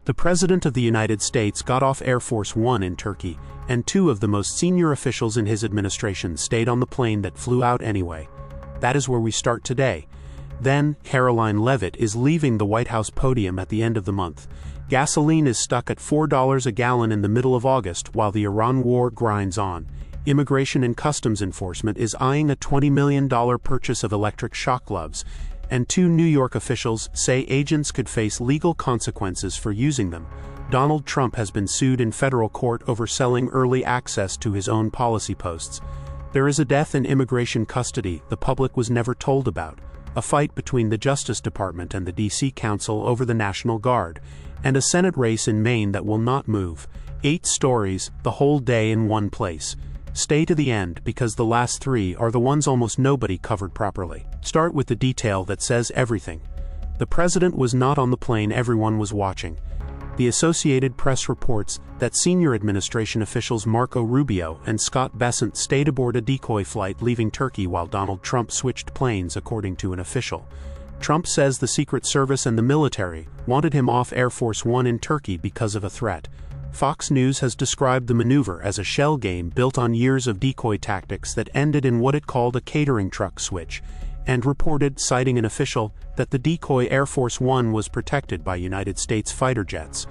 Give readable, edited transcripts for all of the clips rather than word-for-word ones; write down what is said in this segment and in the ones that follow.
The President of the United States got off Air Force One in Turkey, and two of the most senior officials in his administration stayed on the plane that flew out anyway. That is where we start today. Then, Karoline Leavitt is leaving the White House podium at the end of the month. Gasoline is stuck at $4 a gallon in the middle of August while the Iran war grinds on. Immigration and Customs Enforcement is eyeing a $20 million purchase of electric shock gloves, and two New York officials say agents could face legal consequences for using them. Donald Trump has been sued in federal court over selling early access to his own policy posts. There is a death in immigration custody the public was never told about, a fight between the Justice Department and the D.C. Council over the National Guard, and a Senate race in Maine that will not move. 8 stories, the whole day in one place. Stay to the end because the last 3 are the ones almost nobody covered properly. Start with the detail that says everything. The president was not on the plane everyone was watching. The Associated Press reports that senior administration officials Marco Rubio and Scott Bessent stayed aboard a decoy flight leaving Turkey while Donald Trump switched planes, according to an official. Trump says the Secret Service and the military wanted him off Air Force One in Turkey because of a threat. Fox News has described the maneuver as a shell game built on years of decoy tactics that ended in what it called a catering truck switch, and reported, citing an official, that the decoy Air Force One was protected by United States fighter jets.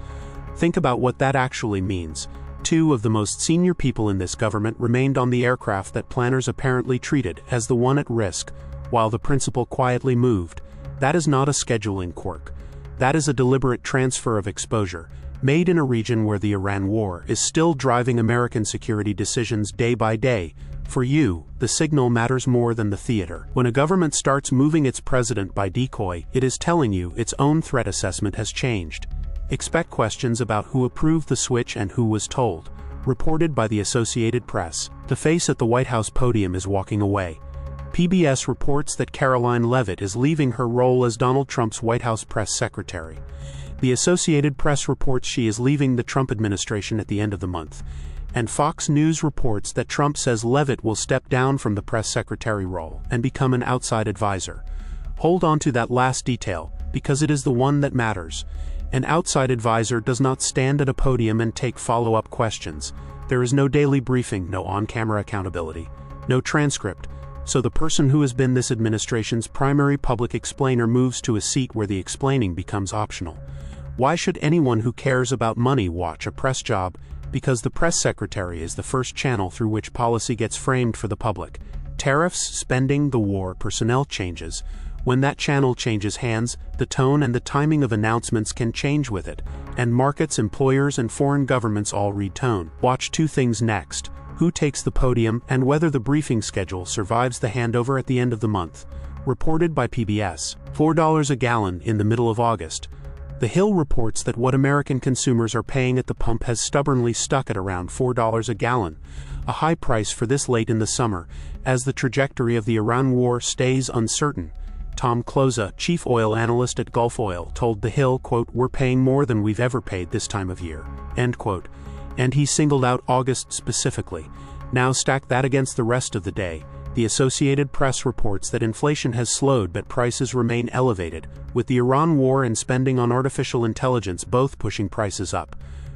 Think about what that actually means. 2 of the most senior people in this government remained on the aircraft that planners apparently treated as the one at risk, while the principal quietly moved. That is not a scheduling quirk. That is a deliberate transfer of exposure, made in a region where the Iran war is still driving American security decisions day by day. For you, the signal matters more than the theater. When a government starts moving its president by decoy, it is telling you its own threat assessment has changed. Expect questions about who approved the switch and who was told. Reported by the Associated Press. The face at the White House podium is walking away. PBS reports that Karoline Leavitt is leaving her role as Donald Trump's White House press secretary. The Associated Press reports she is leaving the Trump administration at the end of the month. And Fox News reports that Trump says Leavitt will step down from the press secretary role and become an outside advisor. Hold on to that last detail, because it is the one that matters. An outside advisor does not stand at a podium and take follow-up questions. There is no daily briefing, no on-camera accountability, no transcript. So the person who has been this administration's primary public explainer moves to a seat where the explaining becomes optional. Why should anyone who cares about money watch a press job? Because the press secretary is the first channel through which policy gets framed for the public. Tariffs, spending, the war, personnel changes. When that channel changes hands, the tone and the timing of announcements can change with it. And markets, employers, and foreign governments all read tone. Watch 2 things next: who takes the podium and whether the briefing schedule survives the handover at the end of the month. Reported by PBS. $4 a gallon in the middle of August. The Hill reports that what American consumers are paying at the pump has stubbornly stuck at around $4 a gallon, a high price for this late in the summer, as the trajectory of the Iran war stays uncertain. Tom Closa, chief oil analyst at Gulf Oil, told The Hill, quote, "We're paying more than we've ever paid this time of year," end quote. And he singled out August specifically. Now stack that against the rest of the day. The Associated Press reports that inflation has slowed but prices remain elevated, with the Iran war and spending on artificial intelligence both pushing prices up.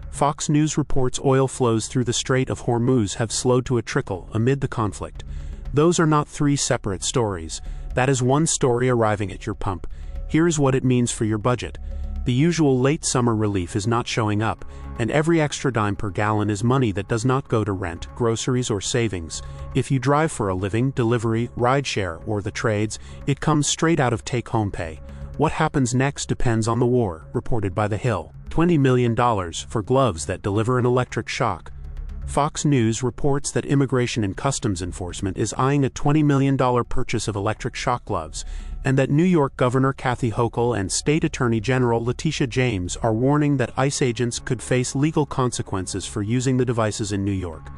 Fox News reports oil flows through the Strait of Hormuz have slowed to a trickle amid the conflict. Those are not 3 separate stories. That is one story arriving at your pump. Here's what it means for your budget. The usual late summer relief is not showing up, and every extra dime per gallon is money that does not go to rent, groceries, or savings. If you drive for a living, delivery, rideshare, or the trades, it comes straight out of take-home pay. What happens next depends on the war, reported by The Hill. $20 million for gloves that deliver an electric shock. Fox News reports that Immigration and Customs Enforcement is eyeing a $20 million purchase of electric shock gloves, and that New York Governor Kathy Hochul and State Attorney General Letitia James are warning that ICE agents could face legal consequences for using the devices in New York.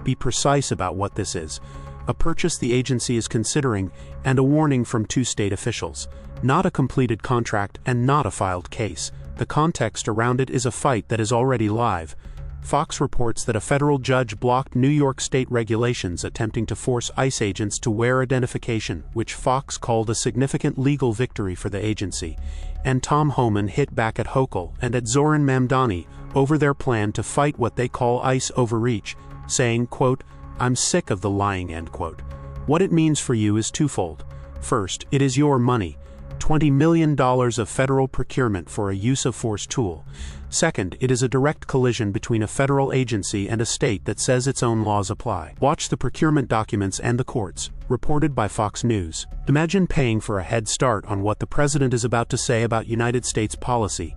Be precise about what this is. A purchase the agency is considering, and a warning from 2 state officials. Not a completed contract and not a filed case. The context around it is a fight that is already live. Fox reports that a federal judge blocked New York state regulations attempting to force ICE agents to wear identification, which Fox called a significant legal victory for the agency. and Tom Homan hit back at Hochul and at Zoran Mamdani over their plan to fight what they call ICE overreach, saying, quote, "I'm sick of the lying," end quote. What it means for you is twofold. First, it is your money, $20 million of federal procurement for a use-of-force tool. Second, it is a direct collision between a federal agency and a state that says its own laws apply. Watch the procurement documents and the courts, reported by Fox News. Imagine paying for a head start on what the president is about to say about United States policy.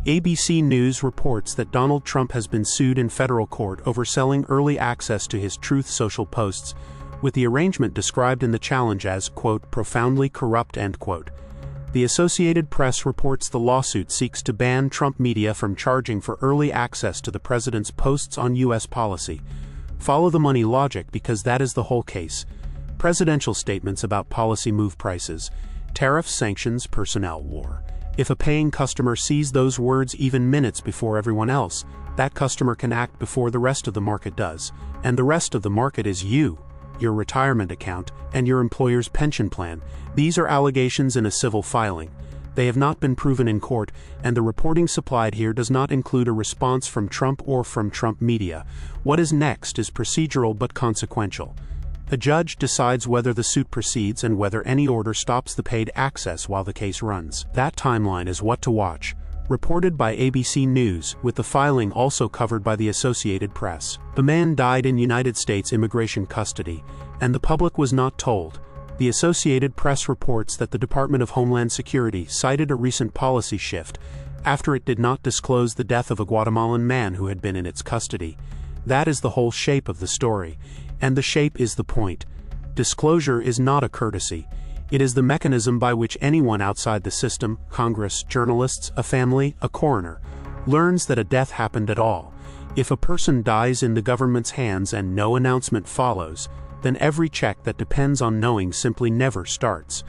ABC News reports that Donald Trump has been sued in federal court over selling early access to his Truth Social posts, with the arrangement described in the challenge as, quote, "profoundly corrupt," end quote. The Associated Press reports the lawsuit seeks to ban Trump media from charging for early access to the president's posts on U.S. policy. Follow the money logic because that is the whole case. Presidential statements about policy move prices, tariffs, sanctions, personnel war. If a paying customer sees those words even minutes before everyone else, that customer can act before the rest of the market does. And the rest of the market is you, your retirement account, and your employer's pension plan. These are allegations in a civil filing. They have not been proven in court, and the reporting supplied here does not include a response from Trump or from Trump media. What is next is procedural but consequential. A judge decides whether the suit proceeds and whether any order stops the paid access while the case runs. That timeline is what to watch. Reported by ABC News, with the filing also covered by the Associated Press. The man died in United States immigration custody, and the public was not told. The Associated Press reports that the Department of Homeland Security cited a recent policy shift after it did not disclose the death of a Guatemalan man who had been in its custody. That is the whole shape of the story, and the shape is the point. Disclosure is not a courtesy. It is the mechanism by which anyone outside the system, Congress, journalists, a family, a coroner, learns that a death happened at all. If a person dies in the government's hands and no announcement follows, then every check that depends on knowing simply never starts.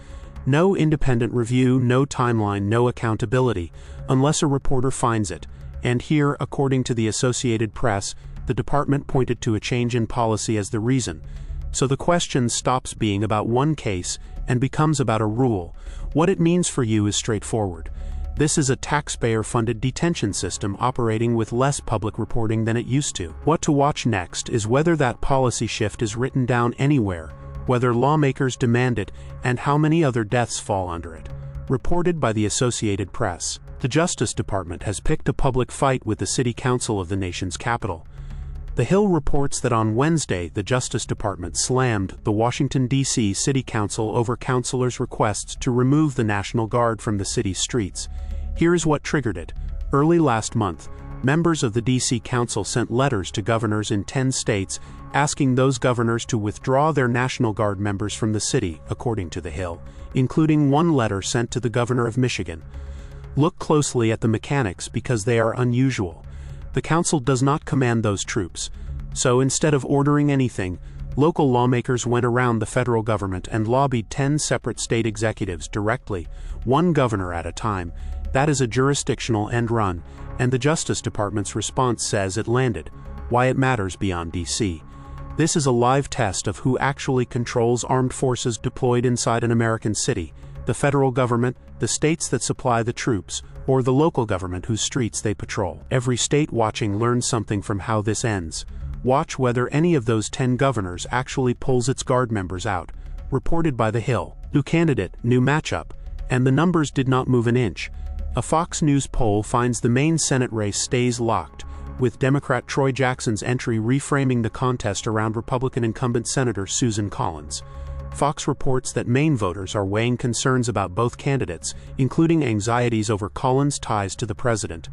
No independent review, no timeline, no accountability, unless a reporter finds it. And here, according to the Associated Press, the department pointed to a change in policy as the reason. So the question stops being about one case and becomes about a rule. What it means for you is straightforward. This is a taxpayer-funded detention system operating with less public reporting than it used to. What to watch next is whether that policy shift is written down anywhere, whether lawmakers demand it, and how many other deaths fall under it. Reported by the Associated Press. The Justice Department has picked a public fight with the City Council of the nation's capital. The Hill reports that on Wednesday the Justice Department slammed the Washington, D.C. City Council over councilors' requests to remove the National Guard from the city's streets. Here is what triggered it. Early last month, members of the D.C. Council sent letters to governors in 10 states asking those governors to withdraw their National Guard members from the city, according to The Hill, including one letter sent to the governor of Michigan. Look closely at the mechanics because they are unusual. The council does not command those troops. So instead of ordering anything, local lawmakers went around the federal government and lobbied 10 separate state executives directly, one governor at a time. That is a jurisdictional end run, and the Justice Department's response says it landed. Why it matters beyond D.C. This is a live test of who actually controls armed forces deployed inside an American city: the federal government, the states that supply the troops, or the local government whose streets they patrol. Every state watching learns something from how this ends. Watch whether any of those 10 governors actually pulls its guard members out. Reported by The Hill. New candidate, new matchup, and the numbers did not move an inch. A Fox News poll finds the Maine Senate race stays locked, with Democrat Troy Jackson's entry reframing the contest around Republican incumbent Senator Susan Collins. Fox reports that Maine voters are weighing concerns about both candidates, including anxieties over Collins' ties to the president.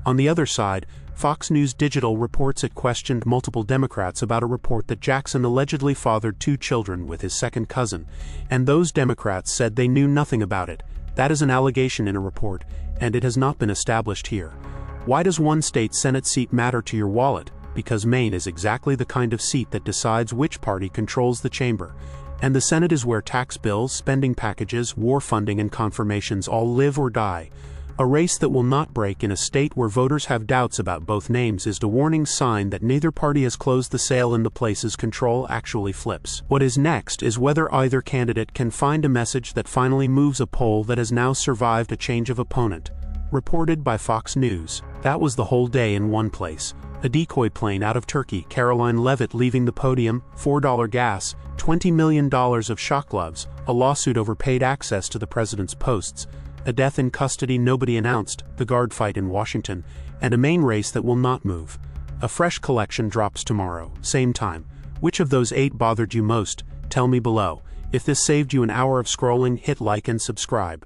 On the other side, Fox News Digital reports it questioned multiple Democrats about a report that Jackson allegedly fathered 2 children with his second cousin, and those Democrats said they knew nothing about it. That is an allegation in a report, and it has not been established here. Why does one state Senate seat matter to your wallet? Because Maine is exactly the kind of seat that decides which party controls the chamber. And the Senate is where tax bills, spending packages, war funding, and confirmations all live or die. A race that will not break in a state where voters have doubts about both names is a warning sign that neither party has closed the sale in the places control actually flips. What is next is whether either candidate can find a message that finally moves a poll that has now survived a change of opponent. Reported by Fox News. That was the whole day in one place. A decoy plane out of Turkey, Karoline Leavitt leaving the podium, $4 gas, $20 million of shock gloves, a lawsuit over paid access to the president's posts, a death in custody nobody announced, the guard fight in Washington, and a Maine race that will not move. A fresh collection drops tomorrow, same time. Which of those 8 bothered you most? Tell me below. If this saved you an hour of scrolling, hit like and subscribe.